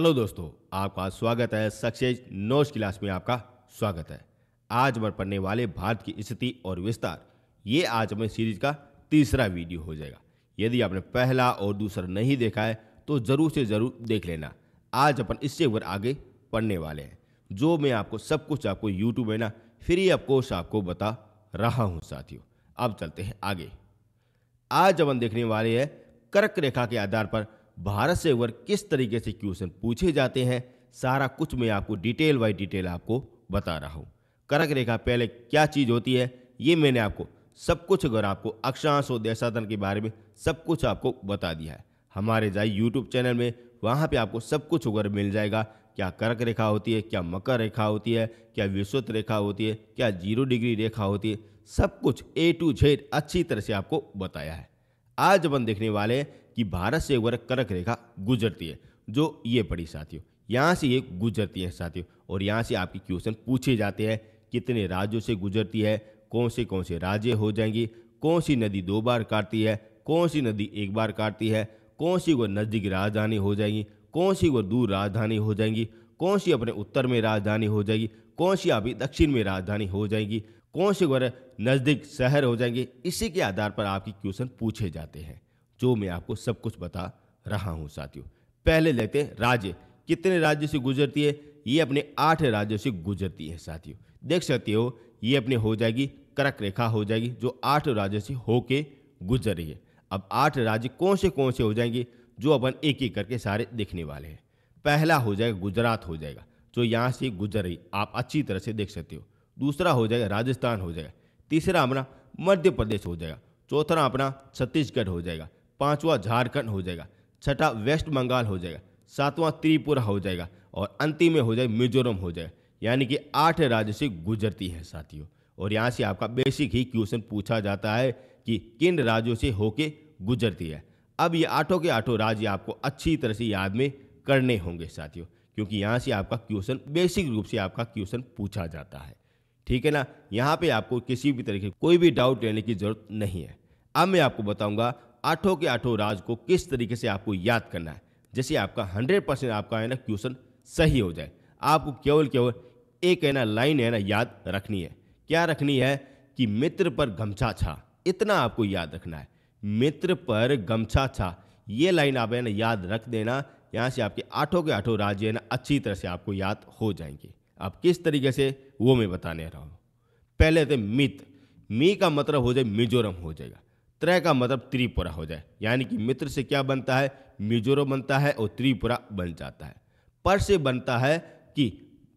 Hello दोस्तों, आपका स्वागत है सक्सेस नोट्स क्लास में। आपका स्वागत है। आज हम पढ़ने वाले भारत की स्थिति और विस्तार। ये आज हमें सीरीज का तीसरा वीडियो हो जाएगा। यदि आपने पहला और दूसरा नहीं देखा है तो ज़रूर से ज़रूर देख लेना। आज अपन इससे ऊपर आगे पढ़ने वाले हैं, जो मैं आपको सब कुछ आपको यूट्यूब में ना फ्री ऑफ कोर्स आपको बता रहा हूँ साथियों। अब चलते हैं आगे। आज अपन देखने वाले हैं कर्क रेखा के आधार पर भारत से ओवर किस तरीके से क्वेश्चन पूछे जाते हैं। सारा कुछ मैं आपको डिटेल बाय डिटेल आपको बता रहा हूँ। कर्क रेखा पहले क्या चीज़ होती है ये मैंने आपको सब कुछ, अगर आपको अक्षांश और देशांतर के बारे में सब कुछ आपको बता दिया है। हमारे जाइए यूट्यूब चैनल में, वहाँ पे आपको सब कुछ अगर मिल जाएगा। क्या कर्क रेखा होती है, क्या मकर रेखा होती है, क्या विषुवत रेखा होती है, क्या 0 डिग्री रेखा होती है, सब कुछ A to Z अच्छी तरह से आपको बताया है। आज अपन देखने वाले हैं कि भारत से ओवर कर्क रेखा गुजरती है, जो ये पड़ी साथियों। यहाँ से ये गुजरती है साथियों, और यहाँ से आपके क्वेश्चन पूछे जाते हैं। कितने राज्यों से गुजरती है, कौन से राज्य हो जाएंगी, कौन सी नदी 2 बार काटती है, कौन सी नदी 1 बार काटती है, कौन सी वो नज़दीक राजधानी हो जाएंगी, कौन सी वो दूर राजधानी हो जाएंगी, कौन सी अपने उत्तर में राजधानी हो जाएगी, कौन सी अभी दक्षिण में राजधानी हो जाएगी, कौन से वो नज़दीक शहर हो जाएंगे। इसी के आधार पर आपके क्वेश्चन पूछे जाते हैं, जो मैं आपको सब कुछ बता रहा हूं साथियों। पहले लेते हैं राज्य। कितने राज्यों से गुजरती है? ये अपने 8 राज्यों से गुजरती है साथियों। देख सकते हो ये अपने हो जाएगी कर्क रेखा हो जाएगी, जो 8 राज्यों से होके गुजर रही है। अब 8 राज्य कौन से हो जाएंगे, जो अपन एक एक करके सारे देखने वाले हैं। पहला हो जाएगा गुजरात हो जाएगा, जो यहाँ से गुजर रही, आप अच्छी तरह से देख सकते हो। दूसरा हो जाएगा राजस्थान हो जाएगा। तीसरा अपना मध्य प्रदेश हो जाएगा। चौथा अपना छत्तीसगढ़ हो जाएगा। 5वां झारखंड हो जाएगा। 6ठा वेस्ट बंगाल हो जाएगा। 7वां त्रिपुरा हो जाएगा, और अंतिम में हो जाएगा मिजोरम हो जाएगा। यानी कि 8 राज्य से गुजरती है साथियों। और यहाँ से आपका बेसिक ही क्वेश्चन पूछा जाता है कि किन राज्यों से होके गुजरती है। अब ये 8 के 8 राज्य आपको अच्छी तरह से याद में करने होंगे साथियों, क्योंकि यहाँ से आपका क्वेश्चन बेसिक रूप से आपका क्वेश्चन पूछा जाता है। ठीक है ना। यहाँ पे आपको किसी भी तरीके कोई भी डाउट लेने की जरूरत नहीं है। अब मैं आपको बताऊंगा 8 के 8 राज्य को किस तरीके से आपको याद करना है, जैसे आपका 100% आपका है ना क्वेश्चन सही हो जाए। आपको केवल एक है ना लाइन है ना याद रखनी है। क्या रखनी है कि मित्र पर गमछा छा, इतना आपको याद रखना है। मित्र पर गमछा छा, ये लाइन आप है ना याद रख देना। यहाँ से आपके 8 के 8 राज्य है ना अच्छी तरह से आपको याद हो जाएंगे। अब किस तरीके से वो मैं बताने रहा हूँ। पहले थे मित्र। मी का मतलब हो जाए मिजोरम हो जाएगा। त्रय का मतलब त्रिपुरा हो जाए, यानी कि मित्र से क्या बनता है, मिजोरम बनता है और त्रिपुरा बन जाता है। पर से बनता है कि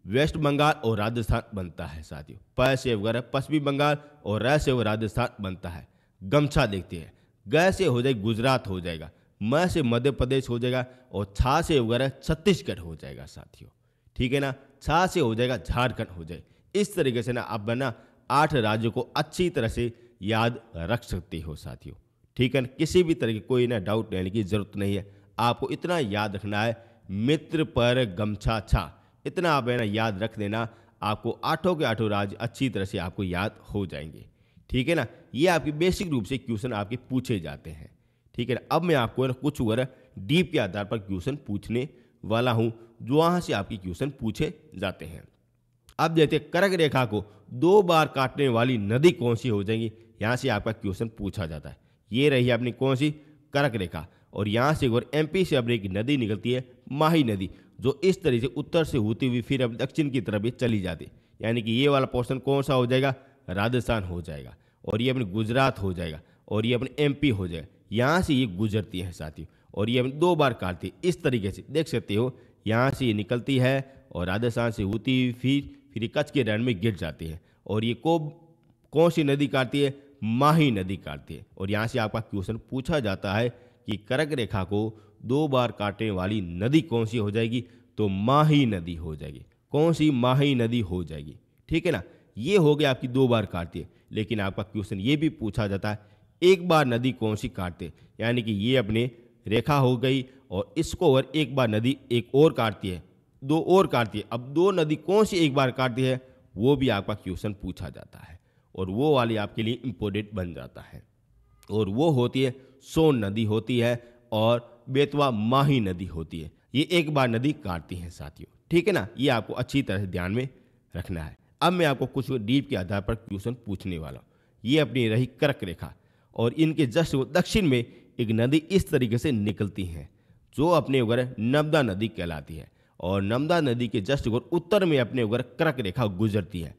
वेस्ट बंगाल और राजस्थान बनता है साथियों। प से वगैरह पश्चिमी बंगाल और र से राजस्थान बनता है। गमछा देखते हैं। ग से हो जाए गुजरात हो जाएगा। म से मध्य प्रदेश हो जाएगा, और छा से वगैरह छत्तीसगढ़ हो जाएगा साथियों। ठीक है ना। छा से हो जाएगा झारखंड हो जाए। इस तरीके से ना आप बना 8 राज्यों को अच्छी तरह से याद रख सकते हो साथियों। ठीक है ना। किसी भी तरह की कोई ना डाउट लेने की जरूरत नहीं है। आपको इतना याद रखना है, मित्र पर गमछा छा, इतना आप है ना याद रख देना। आपको 8 के 8 राज्य अच्छी तरह से आपको याद हो जाएंगे। ठीक है ना। ये आपकी बेसिक रूप से क्वेश्चन आपके पूछे जाते हैं। ठीक है ना। अब मैं आपको ना कुछ वगैरह डीप के आधार पर क्वेश्चन पूछने वाला हूँ, जो वहाँ से आपके क्वेश्चन पूछे जाते हैं। अब देखते हैं कर्क रेखा को 2 बार काटने वाली नदी कौन सी हो जाएगी। यहाँ से आपका क्वेश्चन पूछा जाता है। ये रही अपनी कौन सी कर्क रेखा, और यहाँ से और MP से अपनी एक नदी निकलती है माही नदी, जो इस तरह से उत्तर से होती हुई फिर अब दक्षिण की तरफ भी चली जाती है। यानी कि ये वाला पोर्शन कौन सा हो जाएगा, राजस्थान हो जाएगा, और ये अपने गुजरात हो जाएगा, और ये अपने MP हो जाएगा। यहाँ से ये गुजरती है साथियों, और ये अपने 2 बार काटती है। इस तरीके से देख सकते हो, यहाँ से ये निकलती है और राजस्थान से होती हुई फिर कच्छ के रण में गिर जाती है। और ये कौन सी नदी काटती है, माही नदी काटती है। और यहाँ से आपका क्वेश्चन पूछा जाता है कि कर्क रेखा को 2 बार काटने वाली नदी कौन सी हो जाएगी, तो माही नदी हो जाएगी। कौन सी, माही नदी हो जाएगी। ठीक है ना। ये हो गया आपकी 2 बार काटती है। लेकिन आपका क्वेश्चन ये भी पूछा जाता है 1 बार नदी कौन सी काटते हैं, यानी कि ये अपने रेखा हो गई, और इसको और 1 बार नदी एक और काटती है, 2 और काटती है। अब 2 नदी कौन सी 1 बार काटती है, वो भी आपका क्वेश्चन पूछा जाता है, और वो वाली आपके लिए इम्पोर्टेंट बन जाता है। और वो होती है सोन नदी होती है, और बेतवा माही नदी होती है। ये एक बार नदी काटती हैं साथियों। ठीक है ना, ये आपको अच्छी तरह से ध्यान में रखना है। अब मैं आपको कुछ डीप के आधार पर क्वेश्चन पूछने वाला हूँ। ये अपनी रही कर्क रेखा और इनके जस्ट दक्षिण में एक नदी इस तरीके से निकलती है जो अपने उगर नर्मदा नदी कहलाती है, और नर्मदा नदी के जस्ट उगर उत्तर में अपने उगर कर्क रेखा गुजरती है,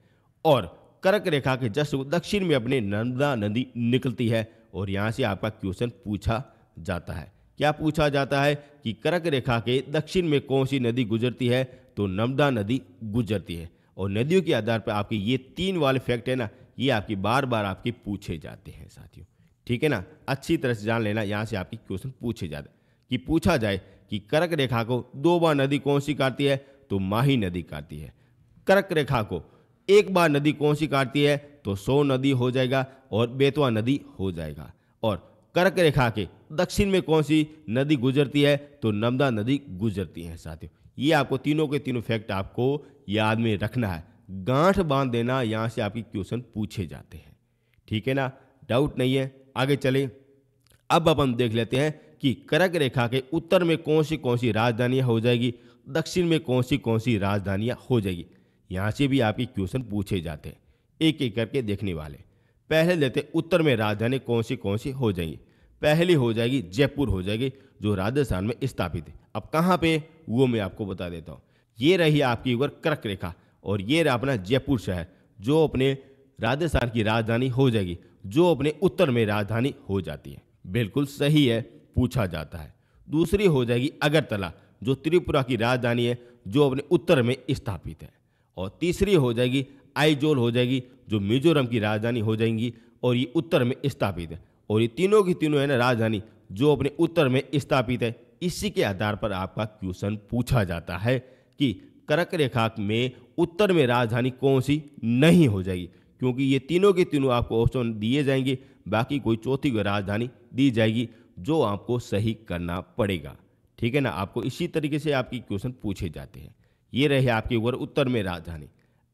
और कर्क रेखा के जस्ट दक्षिण में अपने नर्मदा नदी निकलती है। और यहाँ से आपका क्वेश्चन पूछा जाता है। क्या पूछा जाता है कि कर्क रेखा के दक्षिण में कौन सी नदी गुजरती है? तो नर्मदा नदी गुजरती है। और नदियों के आधार पर आपके ये 3 वाले फैक्ट है ना, ये आपकी बार बार आपके पूछे जाते हैं साथियों। ठीक है ना, अच्छी तरह से जान लेना, यहाँ से आपके क्वेश्चन पूछे जाते हैं। कि पूछा जाए कि कर्क रेखा को 2 बार नदी कौन सी काटती है? तो माही नदी काटती है। कर्क रेखा को 1 बार नदी कौन सी काटती है? तो सो नदी हो जाएगा और बेतवा नदी हो जाएगा। और कर्क रेखा के दक्षिण में कौन सी नदी गुजरती है? तो नर्मदा नदी गुजरती है साथियों। ये आपको तीनों के तीनों फैक्ट आपको याद में रखना है, गांठ बांध देना, यहाँ से आपके क्वेश्चन पूछे जाते हैं। ठीक है ना, डाउट नहीं है। आगे चलें। अब अपन देख लेते हैं कि कर्क रेखा के उत्तर में कौन सी राजधानियां हो जाएगी, दक्षिण में कौन सी राजधानियां हो जाएगी। यहाँ से भी आपके क्वेश्चन पूछे जाते हैं, एक एक करके देखने वाले। पहले लेते उत्तर में राजधानी कौन सी हो जाएगी। पहली हो जाएगी जयपुर हो जाएगी, जो राजस्थान में स्थापित है। अब कहाँ पे, वो मैं आपको बता देता हूँ। ये रही आपकी उगर कर्क रेखा और ये रहा अपना जयपुर शहर, जो अपने राजस्थान की राजधानी हो जाएगी, जो अपने उत्तर में राजधानी हो जाती है। बिल्कुल सही है, पूछा जाता है। दूसरी हो जाएगी अगरतला, जो त्रिपुरा की राजधानी है, जो अपने उत्तर में स्थापित है। और तीसरी हो जाएगी आइजोल हो जाएगी, जो मिजोरम की राजधानी हो जाएंगी और ये उत्तर में स्थापित है। और ये तीनों की तीनों है ना राजधानी, जो अपने उत्तर में स्थापित है। इसी के आधार पर आपका क्वेश्चन पूछा जाता है कि कर्क रेखा में उत्तर में राजधानी कौन सी नहीं हो जाएगी, क्योंकि ये तीनों के तीनों आपको ऑप्शन दिए जाएंगे, बाकी कोई चौथी राजधानी दी जाएगी जो आपको सही करना पड़ेगा। ठीक है ना, आपको इसी तरीके से आपकी क्वेश्चन पूछे जाते हैं। ये रहे आपके ऊपर उत्तर में राजधानी।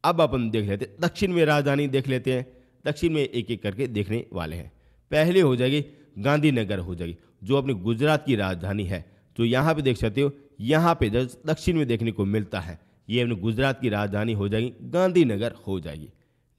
अब अपन देख लेते हैं दक्षिण में राजधानी, देख लेते हैं। दक्षिण में एक एक करके देखने वाले हैं। पहले हो जाएगी गांधीनगर हो जाएगी, जो अपनी गुजरात की राजधानी है। तो यहाँ पे देख सकते हो, यहाँ पे दक्षिण में देखने को मिलता है, ये अपनी गुजरात की राजधानी हो जाएगी, गांधीनगर हो जाएगी।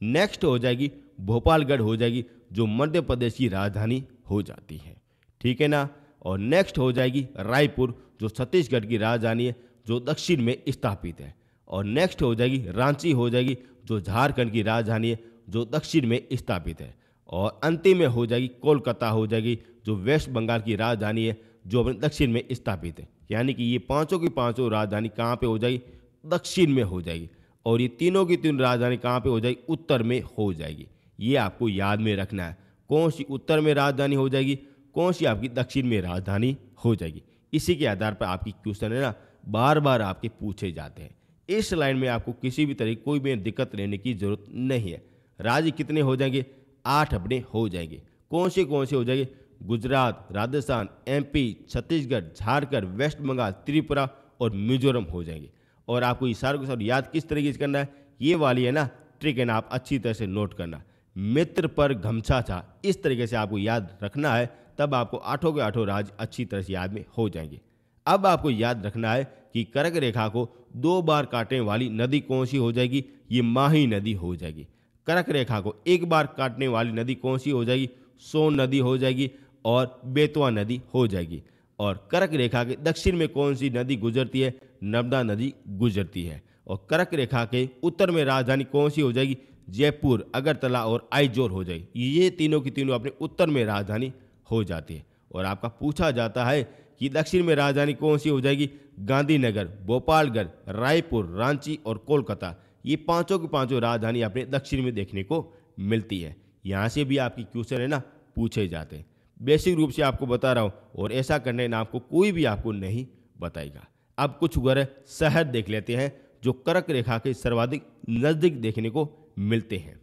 नेक्स्ट हो जाएगी भोपालगढ़ हो जाएगी, जो मध्य प्रदेश की राजधानी हो जाती है। ठीक है ना। और नेक्स्ट हो जाएगी रायपुर, जो छत्तीसगढ़ की राजधानी है, जो दक्षिण में स्थापित है। और नेक्स्ट हो जाएगी रांची हो जाएगी, जो झारखंड की राजधानी है, जो दक्षिण में स्थापित है। और अंतिम में हो जाएगी कोलकाता हो जाएगी, जो वेस्ट बंगाल की राजधानी है, जो अपने दक्षिण में स्थापित है। यानी कि ये पांचों की पांचों राजधानी कहाँ पे हो जाएगी? दक्षिण में हो जाएगी। और ये तीनों की तीनों राजधानी कहाँ पे हो जाएगी? उत्तर में हो जाएगी। ये आपको याद में रखना है, कौन सी उत्तर में राजधानी हो जाएगी, कौन सी आपकी दक्षिण में राजधानी हो जाएगी। इसी के आधार पर आपकी क्वेश्चन है ना बार बार आपके पूछे जाते हैं। इस लाइन में आपको किसी भी तरह कोई भी दिक्कत लेने की जरूरत नहीं है। राज्य कितने हो जाएंगे? 8 अपने हो जाएंगे। कौन से हो जाएंगे? गुजरात, राजस्थान, MP, छत्तीसगढ़, झारखंड, वेस्ट बंगाल, त्रिपुरा और मिजोरम हो जाएंगे। और आपको ये सारे को सब याद किस तरीके से करना है, ये वाली है ना ट्रिक है ना, आप अच्छी तरह से नोट करना। मित्र पर गमछा था, इस तरीके से आपको याद रखना है, तब आपको 8 के 8 राज्य अच्छी तरह से याद में हो जाएंगे। अब आपको याद रखना है कि कर्क रेखा को 2 बार काटने वाली नदी कौन सी हो जाएगी? ये माही नदी हो जाएगी। कर्क रेखा को 1 बार काटने वाली नदी कौन सी हो जाएगी? सोन नदी हो जाएगी और बेतवा नदी हो जाएगी। और कर्क रेखा के दक्षिण में कौन सी नदी गुजरती है? नर्मदा नदी गुजरती है। और कर्क रेखा के उत्तर में राजधानी कौन सी हो जाएगी? जयपुर, अगरतला और आइजोल हो जाएगी। ये तीनों की तीनों अपने उत्तर में राजधानी हो जाती है। और आपका पूछा जाता है कि दक्षिण में राजधानी कौन सी हो जाएगी? गांधीनगर, भोपालगढ़, रायपुर, रांची और कोलकाता। ये पांचों की पांचों राजधानी अपने दक्षिण में देखने को मिलती है। यहाँ से भी आपकी क्वेश्चन है ना पूछे जाते हैं। बेसिक रूप से आपको बता रहा हूँ, और ऐसा करने ना आपको कोई भी आपको नहीं बताएगा। अब कुछ शहर देख लेते हैं जो कर्क रेखा के सर्वाधिक नजदीक देखने को मिलते हैं।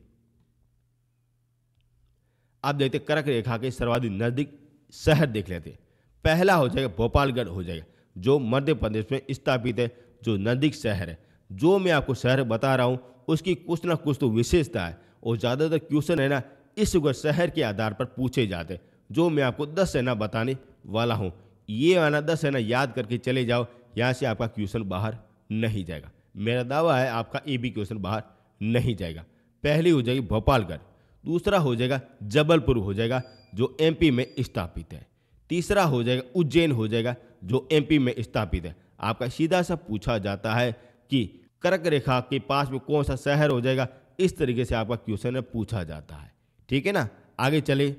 आप देखते कर्क रेखा के सर्वाधिक नजदीक शहर देख लेते हैं। पहला हो जाएगा भोपालगढ़ हो जाएगा, जो मध्य प्रदेश में स्थापित है, जो नजदीक शहर है। जो मैं आपको शहर बता रहा हूँ उसकी कुछ ना कुछ तो विशेषता है, और ज़्यादातर क्वेश्चन है ना इस शहर के आधार पर पूछे जाते हैं। जो मैं आपको 10 है ना बताने वाला हूँ, ये आना 10 है ना याद करके चले जाओ। यहाँ से आपका क्वेश्चन बाहर नहीं जाएगा। मेरा दावा है आपका ए बी क्वेश्चन बाहर नहीं जाएगा। पहली हो जाएगी भोपालगढ़, दूसरा हो जाएगा जबलपुर हो जाएगा जो एमपी में स्थापित है, तीसरा हो जाएगा उज्जैन हो जाएगा जो एमपी में स्थापित है। आपका सीधा सा पूछा जाता है कि कर्क रेखा के पास में कौन सा शहर हो जाएगा, इस तरीके से आपका क्वेश्चन पूछा जाता है। ठीक है ना, आगे चले।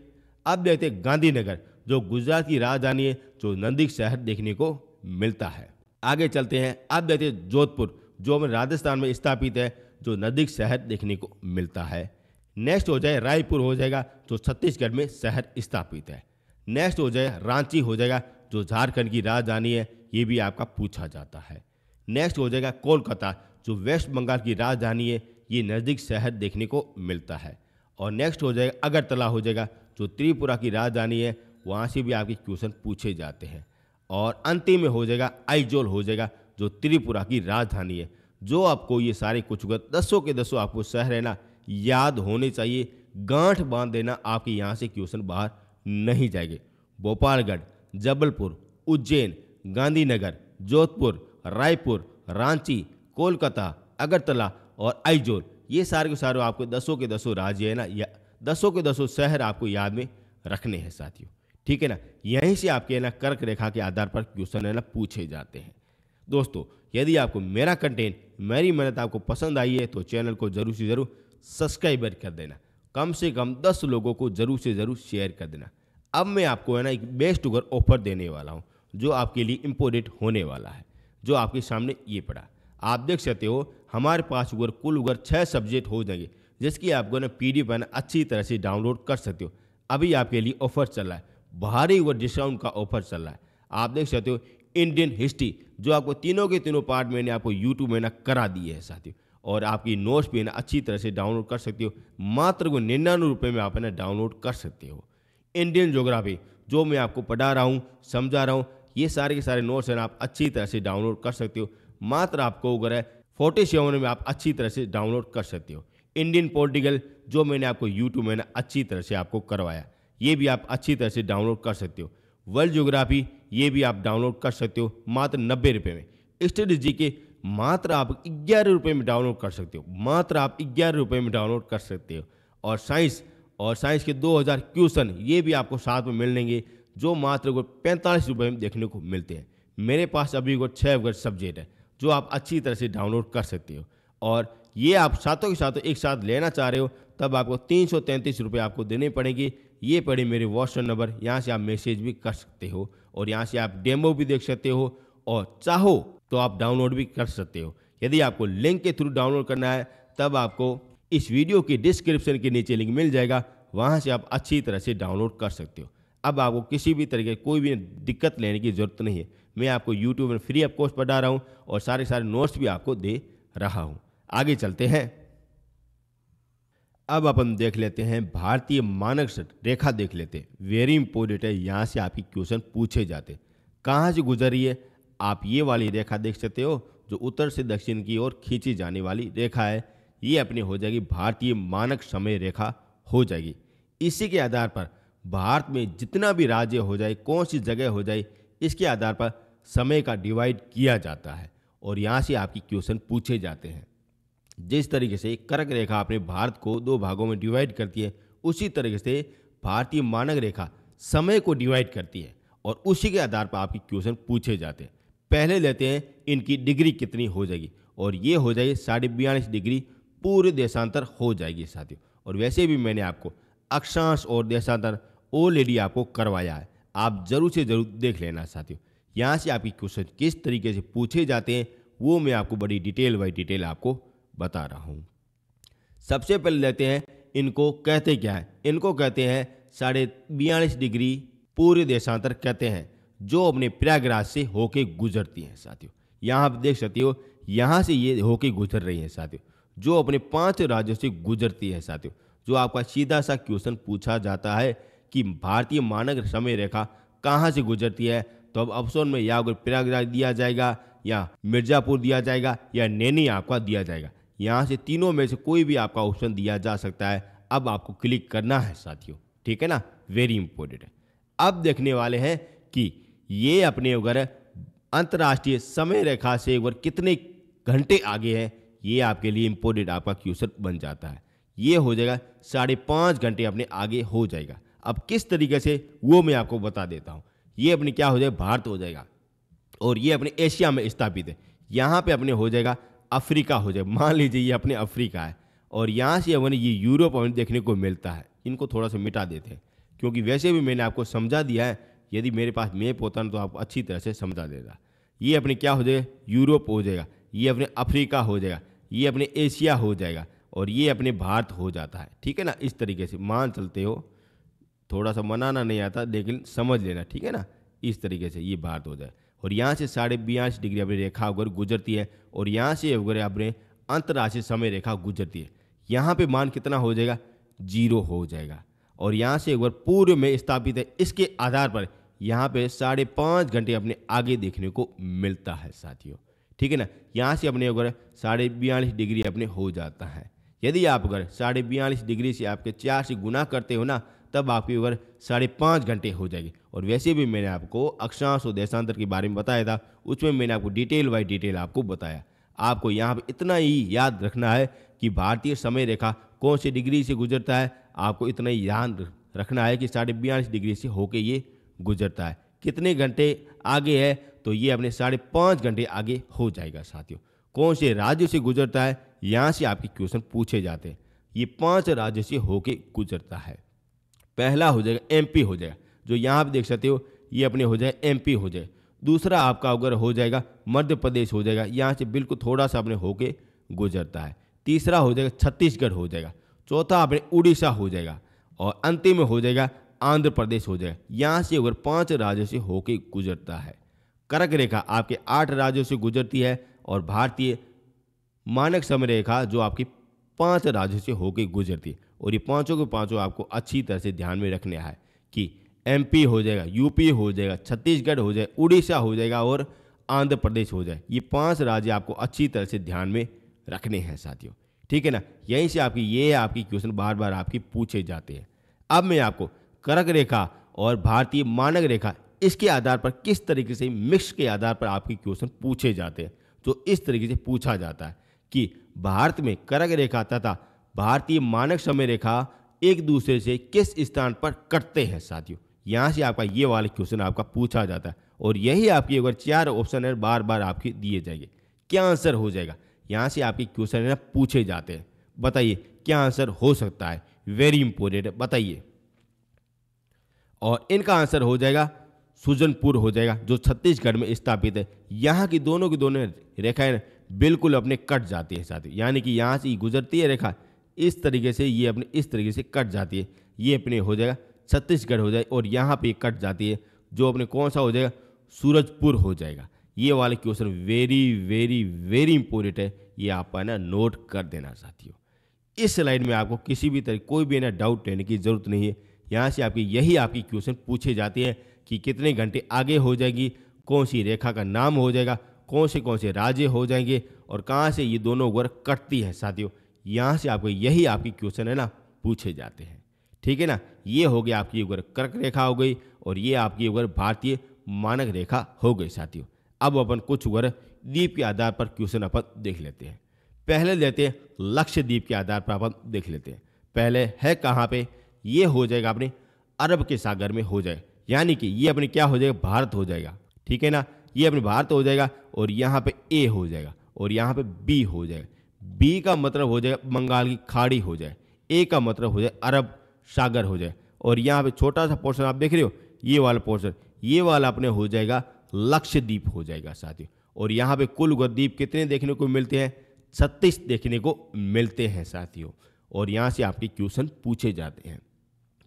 अब देखते हैं गांधीनगर जो गुजरात की राजधानी है, जो नजदीक शहर देखने को मिलता है। आगे चलते हैं। अब देखते हैं जोधपुर जो हमें राजस्थान में स्थापित है, जो नजदीक शहर देखने को मिलता है। नेक्स्ट हो जाए रायपुर हो जाएगा जो छत्तीसगढ़ में शहर स्थापित है। नेक्स्ट हो जाए रांची हो जाएगा जो झारखंड की राजधानी है, ये भी आपका पूछा जाता है। नेक्स्ट हो जाएगा कोलकाता जो वेस्ट बंगाल की राजधानी है, ये नज़दीक शहर देखने को मिलता है। और नेक्स्ट हो जाएगा अगरतला हो जाएगा जो त्रिपुरा की राजधानी है, वहाँ से भी आपके क्वेश्चन पूछे जाते हैं। और अंतिम में हो जाएगा आइजोल हो जाएगा जो त्रिपुरा की राजधानी है। जो आपको ये सारे कुछ दसों के दसों आपको शहर है ना याद होने चाहिए, गांठ बांध देना, आपके यहाँ से क्वेश्चन बाहर नहीं जाएंगे। भोपालगढ़, जबलपुर, उज्जैन, गांधीनगर, जोधपुर, रायपुर, रांची, कोलकाता, अगरतला और आइजोल, ये सारे के सारे आपको दसों के दसों राज्य है ना, या दसों के दसों शहर आपको याद में रखने हैं साथियों। ठीक है ना, यहीं से आपके है ना कर्क रेखा के आधार पर क्वेश्चन है ना पूछे जाते हैं। दोस्तों, यदि आपको मेरा कंटेंट, मेरी मेहनत आपको पसंद आई है तो चैनल को जरूर से जरूर सब्सक्राइब कर देना, कम से कम 10 लोगों को जरूर से जरूर शेयर कर देना। अब मैं आपको है ना एक बेस्ट टुगर ऑफर देने वाला हूँ जो आपके लिए इम्पोर्टेंट होने वाला है, जो आपके सामने ये पड़ा। आप देख सकते हो हमारे पास कुल 6 सब्जेक्ट हो जाएंगे, जिसकी आपको ना PDF है ना अच्छी तरह से डाउनलोड कर सकते हो। अभी आपके लिए ऑफर चल रहा है, भारी डिस्काउंट का ऑफर चल रहा है। आप देख सकते हो इंडियन हिस्ट्री जो आपको तीनों के तीनों पार्ट मैंने आपको यूट्यूब में ना करा दिए है साथियों, और आपकी नोट्स भी ना अच्छी तरह से डाउनलोड कर सकते हो। मात्र को 99 रुपये में आप है ना डाउनलोड कर सकते हो। इंडियन ज्योग्राफी जो मैं आपको पढ़ा रहा हूँ, समझा रहा हूँ, ये सारे के सारे नोट्स हैं आप अच्छी तरह से डाउनलोड कर सकते हो। मात्र आपको अगर है 47 में आप अच्छी तरह से डाउनलोड कर सकते हो। इंडियन पॉलिटिकल जो मैंने आपको यूट्यूब में ना अच्छी तरह से आपको करवाया, ये भी आप अच्छी तरह से डाउनलोड कर सकते हो। वर्ल्ड ज्योग्राफी ये भी आप डाउनलोड कर सकते हो मात्र 90 रुपये में। स्टडी जीके मात्र आप 11 रुपये में डाउनलोड कर सकते हो, मात्र आप 11 रुपये में डाउनलोड कर सकते हो। और साइंस के 2000 क्वेश्चन ये भी आपको साथ में मिल लेंगे, जो मात्र 45 रुपये में देखने को मिलते हैं। मेरे पास अभी 6 सब्जेक्ट है जो आप अच्छी तरह से डाउनलोड कर सकते हो। और ये आप सातों के साथों एक साथ लेना चाह रहे हो तब आपको 333 रुपये आपको देने पड़ेंगे। ये पड़े मेरे व्हाट्सएप नंबर, यहाँ से आप मैसेज भी कर सकते हो और यहाँ से आप डेमो भी देख सकते हो, और चाहो तो आप डाउनलोड भी कर सकते हो। यदि आपको लिंक के थ्रू डाउनलोड करना है तब आपको इस वीडियो के डिस्क्रिप्शन के नीचे लिंक मिल जाएगा, वहाँ से आप अच्छी तरह से डाउनलोड कर सकते हो। अब आपको किसी भी तरीके कोई भी दिक्कत लेने की ज़रूरत नहीं है। मैं आपको यूट्यूब में फ्री ऑफ कॉस्ट पढ़ा रहा हूँ और सारे नोट्स भी आपको दे रहा हूँ। आगे चलते हैं। अब अपन देख लेते हैं भारतीय मानक रेखा देख लेते हैं। वेरी इंपॉर्टेंट है, यहाँ से आपकी क्वेश्चन पूछे जाते हैं। कहाँ से गुजर रही है, आप ये वाली रेखा देख सकते हो जो उत्तर से दक्षिण की ओर खींची जाने वाली रेखा है। ये अपनी हो जाएगी भारतीय मानक समय रेखा हो जाएगी। इसी के आधार पर भारत में जितना भी राज्य हो जाए, कौन सी जगह हो जाए, इसके आधार पर समय का डिवाइड किया जाता है और यहाँ से आपकी क्वेश्चन पूछे जाते हैं। जिस तरीके से कर्क रेखा अपने भारत को 2 भागों में डिवाइड करती है, उसी तरीके से भारतीय मानक रेखा समय को डिवाइड करती है और उसी के आधार पर आपकी क्वेश्चन पूछे जाते हैं। पहले लेते हैं इनकी डिग्री कितनी हो जाएगी, और ये हो जाएगी 42.5 डिग्री पूरे देशांतर हो जाएगी साथियों। और वैसे भी मैंने आपको अक्षांश और देशांतर ऑलरेडी आपको करवाया है, आप जरूर से जरूर देख लेना साथियों। यहाँ से आपकी क्वेश्चन किस तरीके से पूछे जाते हैं वो मैं आपको बड़ी डिटेल बाई डिटेल आपको बता रहा हूँ। सबसे पहले लेते हैं इनको कहते क्या है। इनको कहते हैं 42.5 डिग्री पूरे देशांतर कहते हैं, जो अपने प्रयागराज से होके गुजरती हैं साथियों। यहाँ आप देख सकते हो, यहाँ से ये होके गुजर रही हैं साथियों, जो अपने 5 राज्यों से गुजरती है साथियों। जो आपका सीधा सा क्वेश्चन पूछा जाता है कि भारतीय मानक समय रेखा कहाँ से गुजरती है, तो अब ऑप्शन में या प्रयागराज दिया जाएगा, या मिर्जापुर दिया जाएगा, या नैनी आपका दिया जाएगा। यहाँ से तीनों में से कोई भी आपका ऑप्शन दिया जा सकता है। अब आपको क्लिक करना है साथियों, ठीक है ना, वेरी इंपॉर्टेंट है। अब देखने वाले हैं कि ये अपने अगर अंतर्राष्ट्रीय समय रेखा से एक बार कितने घंटे आगे है, ये आपके लिए इंपॉर्टेंट आपका क्वेश्चन बन जाता है। ये हो जाएगा 5.5 घंटे अपने आगे हो जाएगा। अब किस तरीके से वो मैं आपको बता देता हूँ। ये अपने क्या हो जाएगा, भारत हो जाएगा और ये अपने एशिया में स्थापित है। यहाँ पे अपने हो जाएगा अफ्रीका हो जाएगा, मान लीजिए ये अपने अफ्रीका है और यहाँ से अपने ये यूरोप हमें देखने को मिलता है। इनको थोड़ा सा मिटा देते हैं क्योंकि वैसे भी मैंने आपको समझा दिया है, यदि मेरे पास मैप होता ना तो आपको अच्छी तरह से समझा देता। ये अपने क्या हो जाएगा, यूरोप हो जाएगा, ये अपने अफ्रीका हो जाएगा, ये अपने एशिया हो जाएगा और ये अपने भारत हो जाता है। ठीक है ना, इस तरीके से मान चलते हो, थोड़ा सा मनाना नहीं आता लेकिन समझ लेना, ठीक है ना। इस तरीके से ये भारत हो जाए और यहाँ से 42.5 डिग्री अपनी रेखा अगर गुजरती है और यहाँ से अगर अपने अंतर्राष्ट्रीय समय रेखा गुजरती है, यहाँ पे मान कितना हो जाएगा, 0 हो जाएगा और यहाँ से अगर पूर्व में स्थापित है, इसके आधार पर यहाँ पे 5.5 घंटे अपने आगे देखने को मिलता है साथियों। ठीक है ना, यहाँ से अपने अगर 42.5 डिग्री अपने हो जाता है। यदि आप अगर 42.5 डिग्री से आपके 4 से गुना करते हो ना, तब आपकी अगर 5.5 घंटे हो जाएगी। और वैसे भी मैंने आपको अक्षांश और देशांतर के बारे में बताया था, उसमें मैंने आपको डिटेल बाय डिटेल आपको बताया। आपको यहाँ पे इतना ही याद रखना है कि भारतीय समय रेखा कौन सी डिग्री से गुजरता है। आपको इतना ही याद रखना है कि 42.5 डिग्री से होके ये गुजरता है। कितने घंटे आगे है, तो ये अपने 5.5 घंटे आगे हो जाएगा साथियों। कौन से राज्य से गुजरता है, यहाँ से आपके क्वेश्चन पूछे जाते हैं। ये 5 राज्य से होके गुजरता है। पहला हो जाएगा एमपी हो जाएगा, जो यहाँ आप देख सकते हो, ये अपने हो जाए एमपी हो जाए। दूसरा आपका अगर हो जाएगा मध्य प्रदेश हो जाएगा, यहाँ से बिल्कुल थोड़ा सा अपने होके गुजरता है। तीसरा हो जाएगा छत्तीसगढ़ हो जाएगा। चौथा अपने उड़ीसा हो जाएगा और अंतिम में हो जाएगा आंध्र प्रदेश हो जाएगा। यहाँ से अगर 5 राज्यों से होके गुजरता है। कर्क रेखा आपके 8 राज्यों से गुजरती है और भारतीय मानक समय रेखा जो आपकी 5 राज्यों से होके गुजरती है। और ये पांचों के पांचों आपको अच्छी तरह से ध्यान में रखने है कि एमपी हो जाएगा, यूपी हो जाएगा, छत्तीसगढ़ हो जाएगा, उड़ीसा हो जाएगा और आंध्र प्रदेश हो जाए। ये 5 राज्य आपको अच्छी तरह से ध्यान में रखने हैं साथियों। ठीक है ना, यहीं से आपकी क्वेश्चन बार बार आपकी पूछे जाते हैं। अब मैं आपको कर्क रेखा और भारतीय मानक रेखा, इसके आधार पर किस तरीके से मिक्स के आधार पर आपके क्वेश्चन पूछे जाते हैं। तो इस तरीके से पूछा जाता है कि भारत में कर्क रेखा तथा भारतीय मानक समय रेखा एक दूसरे से किस स्थान पर कटते हैं साथियों। यहाँ से आपका ये वाला क्वेश्चन आपका पूछा जाता है और यही आपकी अगर 4 ऑप्शन है बार बार आपके दिए जाएंगे। क्या आंसर हो जाएगा, यहाँ से आपके क्वेश्चन है ना पूछे जाते हैं। बताइए क्या आंसर हो सकता है, वेरी इंपॉर्टेंट है, बताइए। और इनका आंसर हो जाएगा सुजनपुर हो जाएगा, जो छत्तीसगढ़ में स्थापित है। यहाँ की दोनों रेखाएं बिल्कुल अपने कट जाती है साथियों, यानी कि यहाँ से गुजरती है रेखा इस तरीके से, ये अपने इस तरीके से कट जाती है। ये अपने हो जाएगा छत्तीसगढ़ हो जाए और यहाँ पे कट जाती है, जो अपने कौन सा हो जाएगा, सूरजपुर हो जाएगा। ये वाले question very very very important है, ये आप है ना नोट कर देना साथियों। इस स्लाइड में आपको किसी भी तरह कोई भी ना डाउट लेने की जरूरत नहीं है। यहाँ से आपकी क्वेश्चन पूछे जाते हैं कि कितने घंटे आगे हो जाएगी, कौन सी रेखा का नाम हो जाएगा, कौन से राज्य हो जाएंगे और कहाँ से ये दोनों ओर कटती है साथियों। यहाँ से आपकी क्वेश्चन है ना पूछे जाते हैं। ठीक है ना, ये हो गया आपकी अगर कर्क रेखा हो गई और ये आपकी अगर भारतीय मानक रेखा हो गई साथियों। अब अपन कुछ अगर द्वीप के आधार पर क्वेश्चन अपन देख लेते हैं। पहले लेते हैं लक्षद्वीप के आधार पर अपन देख लेते हैं। पहले है कहाँ पे, ये हो जाएगा अपने अरब के सागर में हो जाए, यानी कि ये अपने क्या हो जाएगा, भारत हो जाएगा। ठीक है ना, ये अपने भारत हो जाएगा और यहाँ पे ए हो जाएगा और यहाँ पे बी हो जाएगा। बी का मतलब हो जाएगा बंगाल की खाड़ी हो जाए, ए का मतलब हो जाए अरब सागर हो जाए और यहाँ पे छोटा सा पोर्शन आप देख रहे हो, ये वाला पोर्शन, ये वाला अपने हो जाएगा लक्षद्वीप हो जाएगा साथियों। और यहाँ पे कुल द्वीप कितने देखने को मिलते हैं, 36 देखने को मिलते हैं साथियों। और यहाँ से आपके क्वेश्चन पूछे जाते हैं।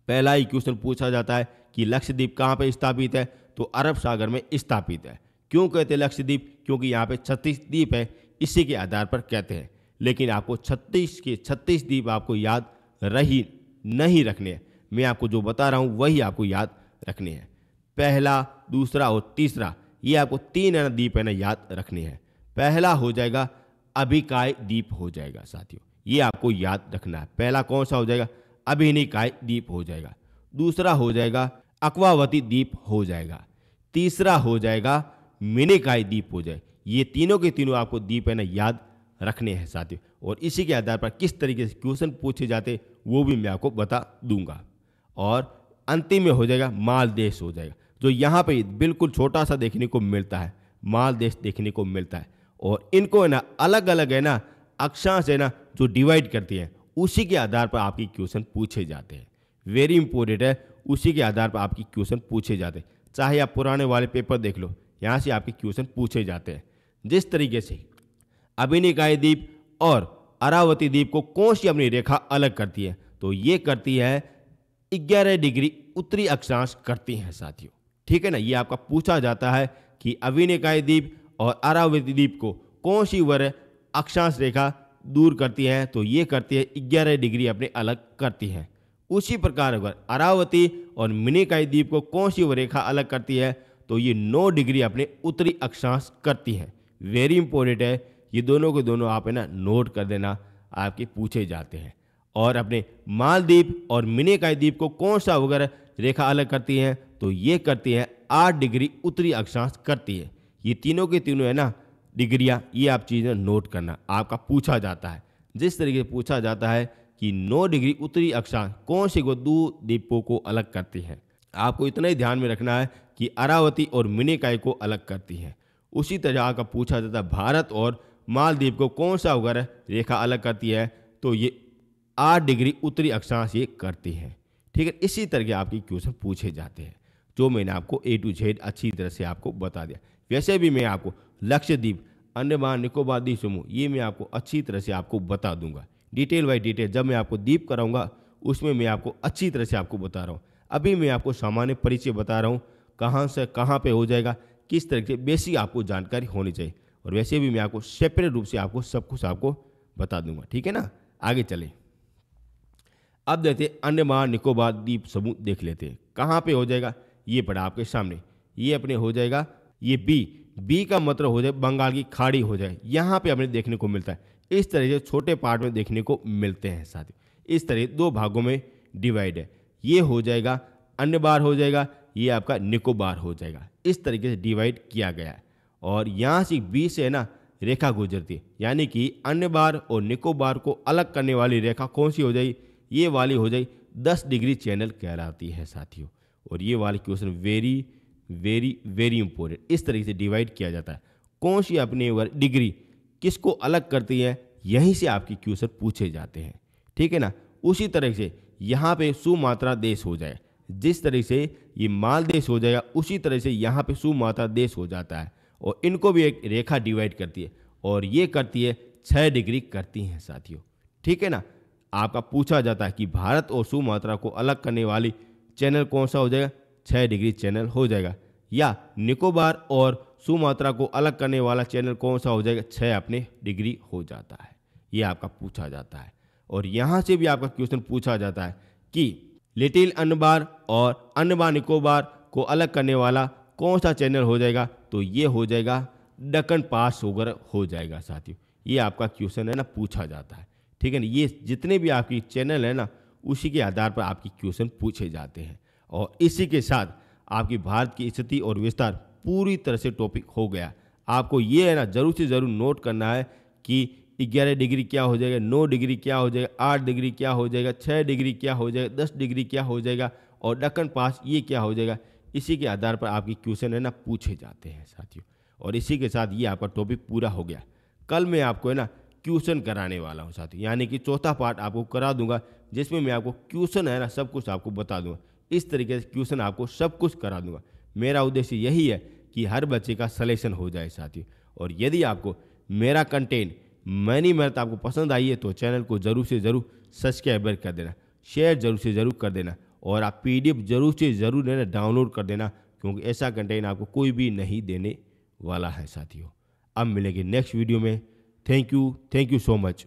पहला ही क्वेश्चन पूछा जाता है कि लक्षद्वीप कहाँ पे स्थापित है, तो अरब सागर में स्थापित है। क्यों कहते हैं लक्षद्वीप, क्योंकि यहाँ पे 36 द्वीप है, इसी के आधार पर कहते हैं। लेकिन आपको 36 के 36 द्वीप आपको याद नहीं रखने हैं। मैं आपको जो बता रहा हूँ वही आपको याद रखने हैं। पहला, दूसरा और तीसरा, ये आपको 3 द्वीप है ना याद रखने हैं। पहला हो जाएगा अभिकाय द्वीप हो जाएगा साथियों, ये आपको याद रखना है। पहला कौन सा हो जाएगा, अभिनिकाय द्वीप हो जाएगा। दूसरा हो जाएगा अक्वावती द्वीप हो जाएगा। तीसरा हो जाएगा मिनिकाई द्वीप हो जाए। ये तीनों के तीनों आपको द्वीप है ना याद रखने हैं साथियों, और इसी के आधार पर किस तरीके से क्वेश्चन पूछे जाते वो भी मैं आपको बता दूंगा। और अंतिम में हो जाएगा मालदेश हो जाएगा, जो यहाँ पे बिल्कुल छोटा सा देखने को मिलता है, मालदेश देखने को मिलता है। और इनको है ना अलग अलग है ना अक्षांश है ना जो डिवाइड करती है, उसी के आधार पर आपकी क्वेश्चन पूछे जाते हैं। वेरी इंपॉर्टेंट है, उसी के आधार पर आपकी क्वेश्चन पूछे जाते हैं। चाहे आप पुराने वाले पेपर देख लो, यहाँ से आपके क्वेश्चन पूछे जाते हैं। जिस तरीके से अभिनिकाय द्वीप और अरावती द्वीप को कौन सी अपनी रेखा अलग करती है, तो ये करती है 11 डिग्री उत्तरी अक्षांश करती हैं साथियों। ठीक है ना, ये आपका पूछा जाता है कि अभिनिकाय द्वीप और अरावती द्वीप को कौन सी वह अक्षांश रेखा दूर करती है, तो ये करती है 11 डिग्री अपने अलग करती है। उसी प्रकार अगर अरावती और मिनिकाई द्वीप को कौन सी वह रेखा अलग करती है, तो ये 9 डिग्री अपने उत्तरी अक्षांश करती है। वेरी इंपॉर्टेंट है, ये दोनों के दोनों आप है ना नोट कर देना, आपके पूछे जाते हैं। और अपने मालदीव और मिनिकाई द्वीप को कौन सा वगैरह रेखा अलग करती है, तो ये करती है 8 डिग्री उत्तरी अक्षांश करती है। ये तीनों के तीनों है ना डिग्रियाँ, ये आप चीज़ें नोट करना, आपका पूछा जाता है। जिस तरीके से पूछा जाता है कि 9 डिग्री उत्तरी अक्षांश कौन सी को दो द्वीपों को अलग करती है, आपको इतना ही ध्यान में रखना है कि अरावती और मिनिकाई को अलग करती है। उसी तरह का पूछा जाता है भारत और मालदीव को कौन सा वगैरह रेखा अलग करती है, तो ये 8 डिग्री उत्तरी अक्षांश ये करती है। ठीक है, इसी तरह के आपके क्वेश्चन पूछे जाते हैं, जो मैंने आपको A to Z अच्छी तरह से आपको बता दिया। वैसे भी मैं आपको लक्षद्वीप, अंडमान निकोबार द्वीप समूह, ये मैं आपको अच्छी तरह से आपको बता दूंगा, डिटेल बाई डिटेल। जब मैं आपको द्वीप कराऊंगा उसमें मैं आपको अच्छी तरह से आपको बता रहा हूँ। अभी मैं आपको सामान्य परिचय बता रहा हूँ, कहाँ से कहाँ पे हो जाएगा, किस तरह से बेसिक आपको जानकारी होनी चाहिए। और वैसे भी मैं आपको सेपरेट रूप से आपको सब कुछ आपको बता दूंगा। ठीक है ना, आगे चले। अब देखते हैं अंडमान निकोबार द्वीप समूह देख लेते हैं कहाँ पे हो जाएगा। ये पड़ा आपके सामने, ये अपने हो जाएगा ये बी का मतलब हो जाए बंगाल की खाड़ी हो जाए, यहाँ पे अपने देखने को मिलता है। इस तरह से छोटे पार्ट में देखने को मिलते हैं साथियों। इस तरह 2 भागों में डिवाइड है, ये हो जाएगा अंडमान हो जाएगा, ये आपका निकोबार हो जाएगा। इस तरीके से डिवाइड किया गया है। और यहाँ से बी से है ना रेखा गुजरती है, यानी कि अंडमान और निकोबार को अलग करने वाली रेखा कौन सी हो जाएगी, ये वाली हो जाएगी 10 डिग्री चैनल कहलाती है साथियों। और ये वाली question very very very important, इस तरीके से डिवाइड किया जाता है। कौन सी अपने डिग्री किसको अलग करती है, यहीं से आपकी क्वेश्चन पूछे जाते हैं। ठीक है ना, उसी तरह से यहाँ पे सुमात्रा देश हो जाए, जिस तरह से ये मालदेश हो जाएगा, उसी तरह से यहाँ पे सुमात्रा देश हो जाता है। और इनको भी एक रेखा डिवाइड करती है, और ये करती है 6 डिग्री करती हैं साथियों। ठीक है ना, आपका पूछा जाता है कि भारत और सुमात्रा को अलग करने वाली चैनल कौन सा हो जाएगा, 6 डिग्री चैनल हो जाएगा। या निकोबार और सुमात्रा को अलग करने वाला चैनल कौन सा हो जाएगा, 6 अपने डिग्री हो जाता है। ये आपका पूछा जाता है। और यहाँ से भी आपका क्वेश्चन पूछा जाता है कि लिटिल अंडमान और अंडमान निकोबार को अलग करने वाला कौन सा चैनल हो जाएगा, तो ये हो जाएगा दक्कन पास वगैरह हो जाएगा साथियों। ये आपका क्वेश्चन है ना पूछा जाता है। ठीक है ना, ये जितने भी आपकी चैनल है ना, उसी के आधार पर आपकी क्वेश्चन पूछे जाते हैं। और इसी के साथ आपकी भारत की स्थिति और विस्तार पूरी तरह से टॉपिक हो गया। आपको ये है ना जरूर से ज़रूर नोट करना है कि 11 डिग्री क्या हो जाएगा, 9 डिग्री क्या हो जाएगा, 8 डिग्री क्या हो जाएगा, 6 डिग्री क्या हो जाएगा, 10 डिग्री क्या हो जाएगा, और दक्कन पास ये क्या हो जाएगा। इसी के आधार पर आपकी क्वेश्चन है ना पूछे जाते हैं साथियों। और इसी के साथ ये आपका टॉपिक पूरा हो गया। कल मैं आपको है ना क्वेश्चन कराने वाला हूँ साथियों, यानी कि चौथा पार्ट आपको करा दूंगा, जिसमें मैं आपको क्वेश्चन है ना सब कुछ आपको बता दूंगा। इस तरीके से क्वेश्चन आपको सब कुछ करा दूंगा। मेरा उद्देश्य यही है कि हर बच्चे का सलेक्शन हो जाए साथियों। और यदि आपको मेरा कंटेंट मैनी मेहनत आपको पसंद आई है, तो चैनल को ज़रूर से ज़रूर सब्सक्राइब कर देना, शेयर ज़रूर से ज़रूर कर देना, और आप PDF ज़रूर से ज़रूर है ना डाउनलोड कर देना, क्योंकि ऐसा कंटेंट आपको कोई भी नहीं देने वाला है साथियों। अब मिलेंगे नेक्स्ट वीडियो में। Thank you so much.